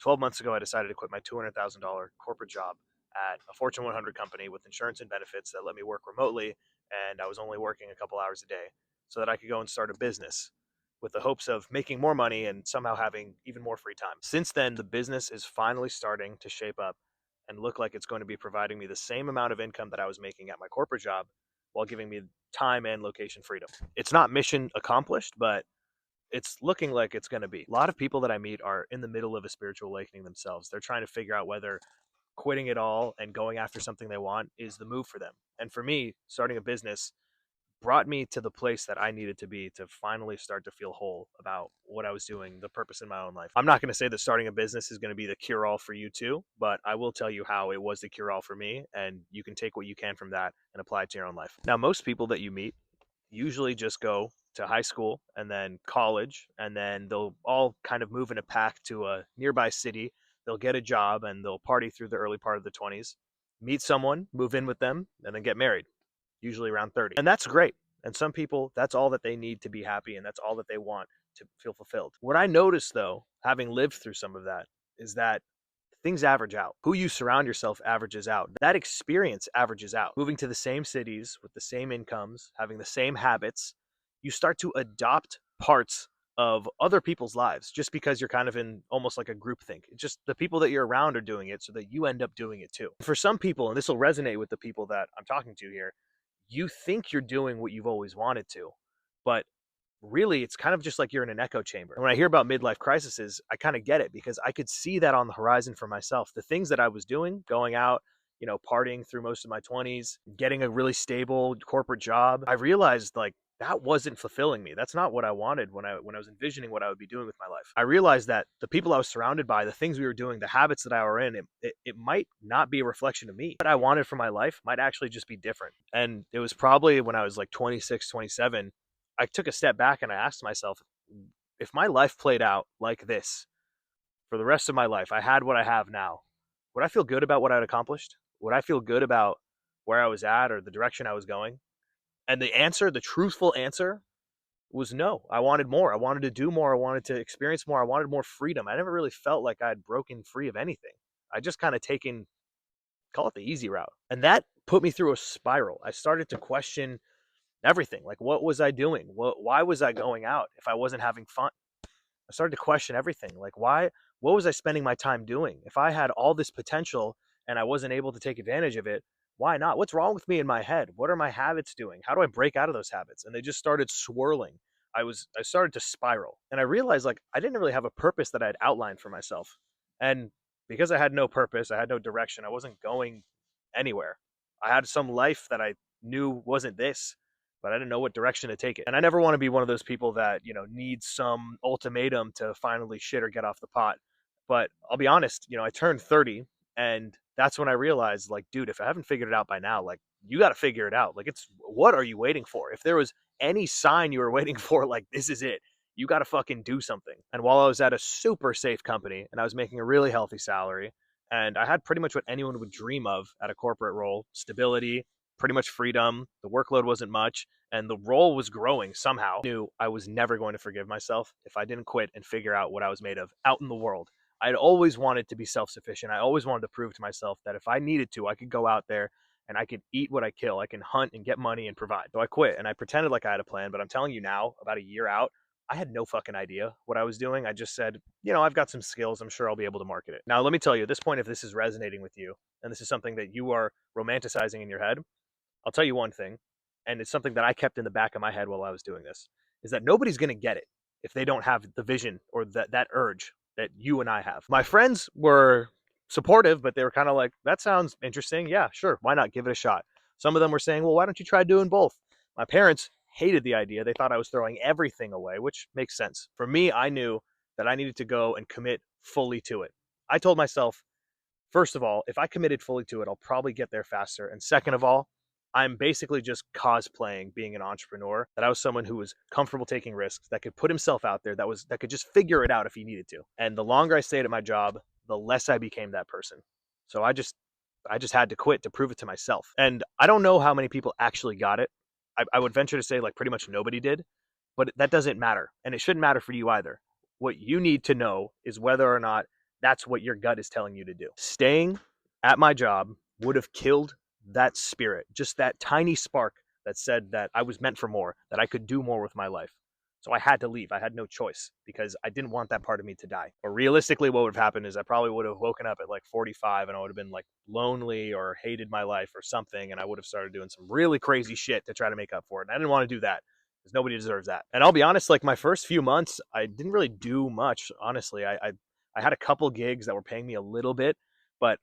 12 months ago, I decided to quit my $200,000 corporate job at a Fortune 100 company with insurance and benefits that let me work remotely. And I was only working a couple hours a day so that I could go and start a business with the hopes of making more money and somehow having even more free time. Since then, the business is finally starting to shape up and look like it's going to be providing me the same amount of income that I was making at my corporate job while giving me time and location freedom. It's not mission accomplished, but it's looking like it's going to be. A lot of people that I meet are in the middle of a spiritual awakening themselves. They're trying to figure out whether quitting it all and going after something they want is the move for them. And for me, starting a business brought me to the place that I needed to be to finally start to feel whole about what I was doing, the purpose in my own life. I'm not going to say that starting a business is going to be the cure all for you too, but I will tell you how it was the cure all for me. And you can take what you can from that and apply it to your own life. Now, most people that you meet usually just go to high school and then college, and then they'll all kind of move in a pack to a nearby city. They'll get a job and they'll party through the early part of the 20s, meet someone, move in with them, and then get married, usually around 30. And that's great. And some people, that's all that they need to be happy, and that's all that they want to feel fulfilled. What I noticed, though, having lived through some of that, is that things average out. Who you surround yourself averages out. That experience averages out. Moving to the same cities with the same incomes, having the same habits, you start to adopt parts of other people's lives just because you're kind of in almost like a group think. Just the people that you're around are doing it so that you end up doing it too. For some people, and this will resonate with the people that I'm talking to here, you think you're doing what you've always wanted to, but really it's kind of just like you're in an echo chamber. And when I hear about midlife crises, I kind of get it because I could see that on the horizon for myself. The things that I was doing, going out, partying through most of my 20s, getting a really stable corporate job, I realized like that wasn't fulfilling me. That's not what I wanted when I was envisioning what I would be doing with my life. I realized that the people I was surrounded by, the things we were doing, the habits that I were in, it might not be a reflection of me. What I wanted for my life might actually just be different. And it was probably when I was like 26, 27, I took a step back and I asked myself, if my life played out like this for the rest of my life, I had what I have now, would I feel good about what I'd accomplished? Would I feel good about where I was at or the direction I was going? And the answer, the truthful answer, was no. I wanted more. I wanted to do more. I wanted to experience more. I wanted more freedom. I never really felt like I'd broken free of anything. I just kind of taken, call it the easy route. And that put me through a spiral. I started to question everything. Like, what was I doing? Why was I going out if I wasn't having fun? I started to question everything. Like, what was I spending my time doing? If I had all this potential and I wasn't able to take advantage of it, why not? What's wrong with me in my head? What are my habits doing? How do I break out of those habits? And they just started swirling. I started to spiral. And I realized like I didn't really have a purpose that I'd outlined for myself. And because I had no purpose, I had no direction, I wasn't going anywhere. I had some life that I knew wasn't this, but I didn't know what direction to take it. And I never want to be one of those people that, needs some ultimatum to finally shit or get off the pot. But I'll be honest, I turned 30, and that's when I realized, like, dude, if I haven't figured it out by now, like, you got to figure it out. Like, what are you waiting for? If there was any sign you were waiting for, like, this is it, you got to fucking do something. And while I was at a super safe company and I was making a really healthy salary, and I had pretty much what anyone would dream of at a corporate role: stability, pretty much freedom, the workload wasn't much, and the role was growing somehow. I knew I was never going to forgive myself if I didn't quit and figure out what I was made of out in the world. I'd always wanted to be self-sufficient. I always wanted to prove to myself that if I needed to, I could go out there and I could eat what I kill. I can hunt and get money and provide. So I quit and I pretended like I had a plan, but I'm telling you now, about a year out, I had no fucking idea what I was doing. I just said, I've got some skills. I'm sure I'll be able to market it. Now, let me tell you at this point, if this is resonating with you and this is something that you are romanticizing in your head, I'll tell you one thing, and it's something that I kept in the back of my head while I was doing this, is that nobody's going to get it if they don't have the vision or that urge that you and I have. My friends were supportive, but they were kind of like, that sounds interesting. Yeah, sure. Why not give it a shot? Some of them were saying, well, why don't you try doing both? My parents hated the idea. They thought I was throwing everything away, which makes sense. For me, I knew that I needed to go and commit fully to it. I told myself, first of all, if I committed fully to it, I'll probably get there faster. And second of all, I'm basically just cosplaying being an entrepreneur, that I was someone who was comfortable taking risks, that could put himself out there, that could just figure it out if he needed to. And the longer I stayed at my job, the less I became that person. So I just had to quit to prove it to myself. And I don't know how many people actually got it. I would venture to say like pretty much nobody did, but that doesn't matter. And it shouldn't matter for you either. What you need to know is whether or not That's what your gut is telling you to do. Staying at my job would have killed that spirit, just that tiny spark that said that I was meant for more, that I could do more with my life. So I had to leave. I had no choice because I didn't want that part of me to die. Or realistically, what would have happened is I probably would have woken up at like 45 and I would have been like lonely or hated my life or something. And I would have started doing some really crazy shit to try to make up for it. And I didn't want to do that because nobody deserves that. And I'll be honest, like my first few months, I didn't really do much. Honestly, I had a couple gigs that were paying me a little bit, but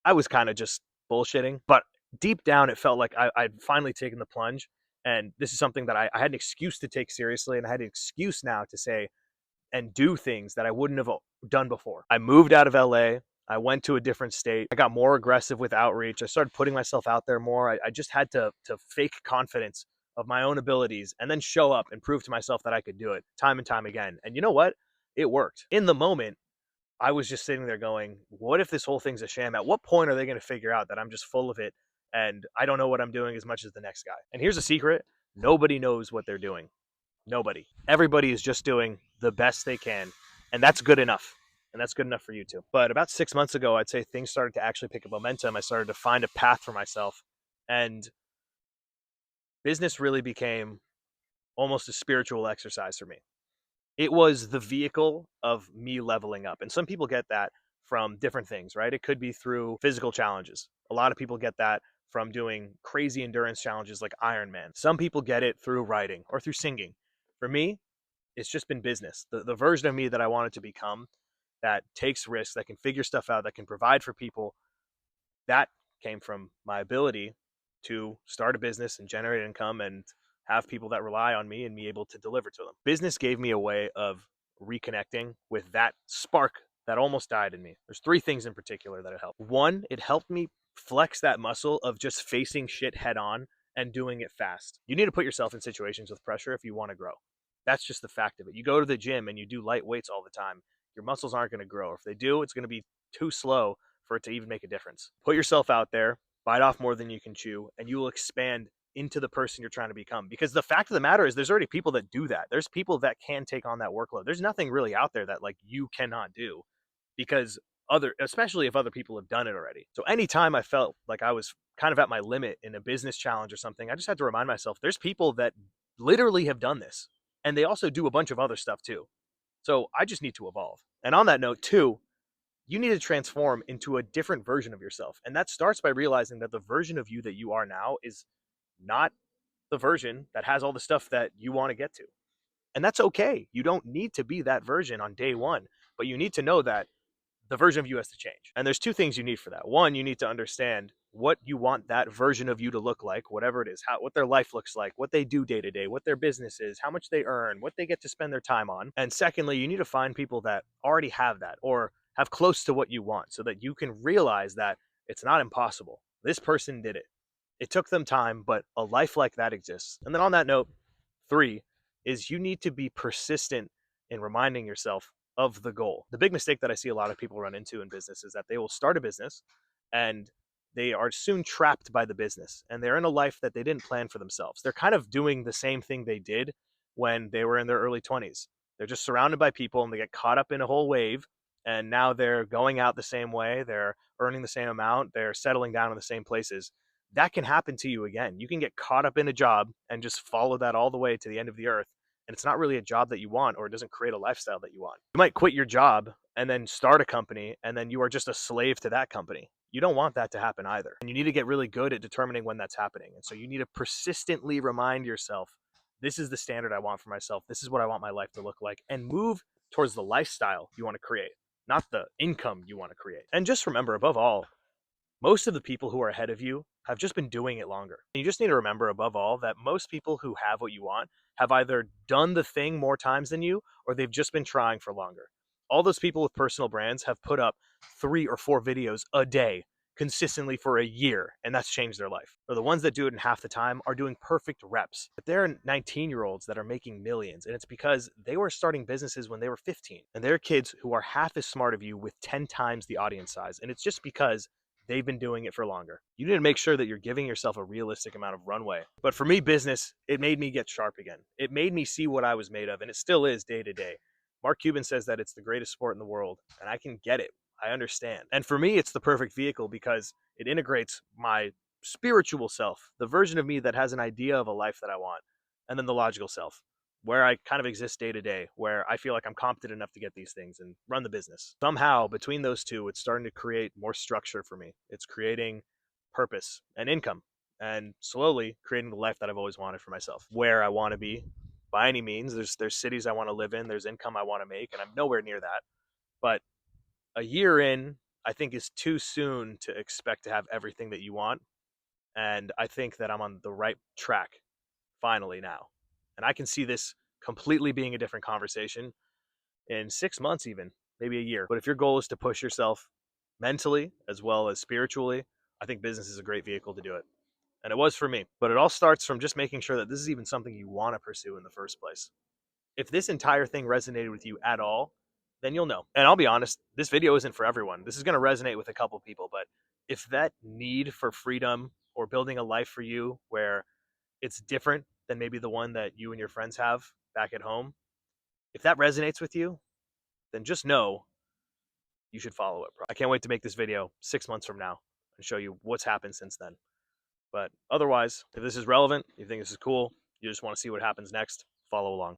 I was kind of just bullshitting. But deep down, it felt like I'd finally taken the plunge. And this is something that I had an excuse to take seriously. And I had an excuse now to say and do things that I wouldn't have done before. I moved out of LA. I went to a different state. I got more aggressive with outreach. I started putting myself out there more. I just had to fake confidence of my own abilities and then show up and prove to myself that I could do it time and time again. And you know what? It worked. In the moment, I was just sitting there going, what if this whole thing's a sham? At what point are they going to figure out that I'm just full of it and I don't know what I'm doing as much as the next guy? And here's a secret. Nobody knows what they're doing. Nobody. Everybody is just doing the best they can. And that's good enough. And that's good enough for you too. But about 6 months ago, I'd say things started to actually pick up momentum. I started to find a path for myself. And business really became almost a spiritual exercise for me. It was the vehicle of me leveling up. And some people get that from different things, right? It could be through physical challenges. A lot of people get that from doing crazy endurance challenges like Ironman. Some people get it through writing or through singing. For me, it's just been business. The version of me that I wanted to become that takes risks, that can figure stuff out, that can provide for people, that came from my ability to start a business and generate income and have people that rely on me and me able to deliver to them. Business gave me a way of reconnecting with that spark that almost died in me. There's three things in particular that it helped. One, it helped me flex that muscle of just facing shit head on and doing it fast. You need to put yourself in situations with pressure if you want to grow. That's just the fact of it. You go to the gym and you do light weights all the time, your muscles aren't going to grow. If they do, it's going to be too slow for it to even make a difference. Put yourself out there, bite off more than you can chew, and you will expand into the person you're trying to become. Because the fact of the matter is there's already people that do that. There's people that can take on that workload. There's nothing really out there that like you cannot do because especially if other people have done it already. So anytime I felt like I was kind of at my limit in a business challenge or something, I just had to remind myself there's people that literally have done this and they also do a bunch of other stuff too. So I just need to evolve. And on that note too, you need to transform into a different version of yourself. And that starts by realizing that the version of you that you are now is not the version that has all the stuff that you want to get to. And that's okay. You don't need to be that version on day one, but you need to know that the version of you has to change. And there's two things you need for that. One, you need to understand what you want that version of you to look like, whatever it is, what their life looks like, what they do day to day, what their business is, how much they earn, what they get to spend their time on. And secondly, you need to find people that already have that or have close to what you want so that you can realize that it's not impossible. This person did it. It took them time, but a life like that exists. And then on that note, three is you need to be persistent in reminding yourself of the goal. The big mistake that I see a lot of people run into in business is that they will start a business and they are soon trapped by the business and they're in a life that they didn't plan for themselves. They're kind of doing the same thing they did when they were in their early 20s. They're just surrounded by people and they get caught up in a whole wave and now they're going out the same way, they're earning the same amount, they're settling down in the same places. That can happen to you again. You can get caught up in a job and just follow that all the way to the end of the earth. And it's not really a job that you want, or it doesn't create a lifestyle that you want. You might quit your job and then start a company, and then you are just a slave to that company. You don't want that to happen either. And you need to get really good at determining when that's happening. And so you need to persistently remind yourself, this is the standard I want for myself. This is what I want my life to look like, and move towards the lifestyle you want to create, not the income you want to create. And just remember, above all, most of the people who are ahead of you have just been doing it longer. And you just need to remember, above all, that most people who have what you want have either done the thing more times than you, or they've just been trying for longer. All those people with personal brands have put up 3 or 4 videos a day consistently for a year, and that's changed their life. Or the ones that do it in half the time are doing perfect reps. But there are 19-year-olds that are making millions, and it's because they were starting businesses when they were 15. And there are kids who are half as smart of you with 10 times the audience size, and it's just because they've been doing it for longer. You need to make sure that you're giving yourself a realistic amount of runway. But for me, business, it made me get sharp again. It made me see what I was made of, and it still is day to day. Mark Cuban says that it's the greatest sport in the world, and I can get it. I understand. And for me, it's the perfect vehicle because it integrates my spiritual self, the version of me that has an idea of a life that I want, and then the logical self, where I kind of exist day to day, where I feel like I'm competent enough to get these things and run the business. Somehow, between those two, it's starting to create more structure for me. It's creating purpose and income, and slowly creating the life that I've always wanted for myself, where I want to be by any means. There's cities I want to live in, there's income I want to make, and I'm nowhere near that. But a year in, I think is too soon to expect to have everything that you want. And I think that I'm on the right track finally now. And I can see this completely being a different conversation in 6 months, even maybe a year. But if your goal is to push yourself mentally as well as spiritually, I think business is a great vehicle to do it. And it was for me. But it all starts from just making sure that this is even something you want to pursue in the first place. If this entire thing resonated with you at all, then you'll know. And I'll be honest, this video isn't for everyone. This is going to resonate with a couple people, but if that need for freedom or building a life for you where it's different than maybe the one that you and your friends have back at home, if that resonates with you, then just know you should follow it. I can't wait to make this video 6 months from now and show you what's happened since then. But otherwise, if this is relevant, you think this is cool, you just want to see what happens next, follow along.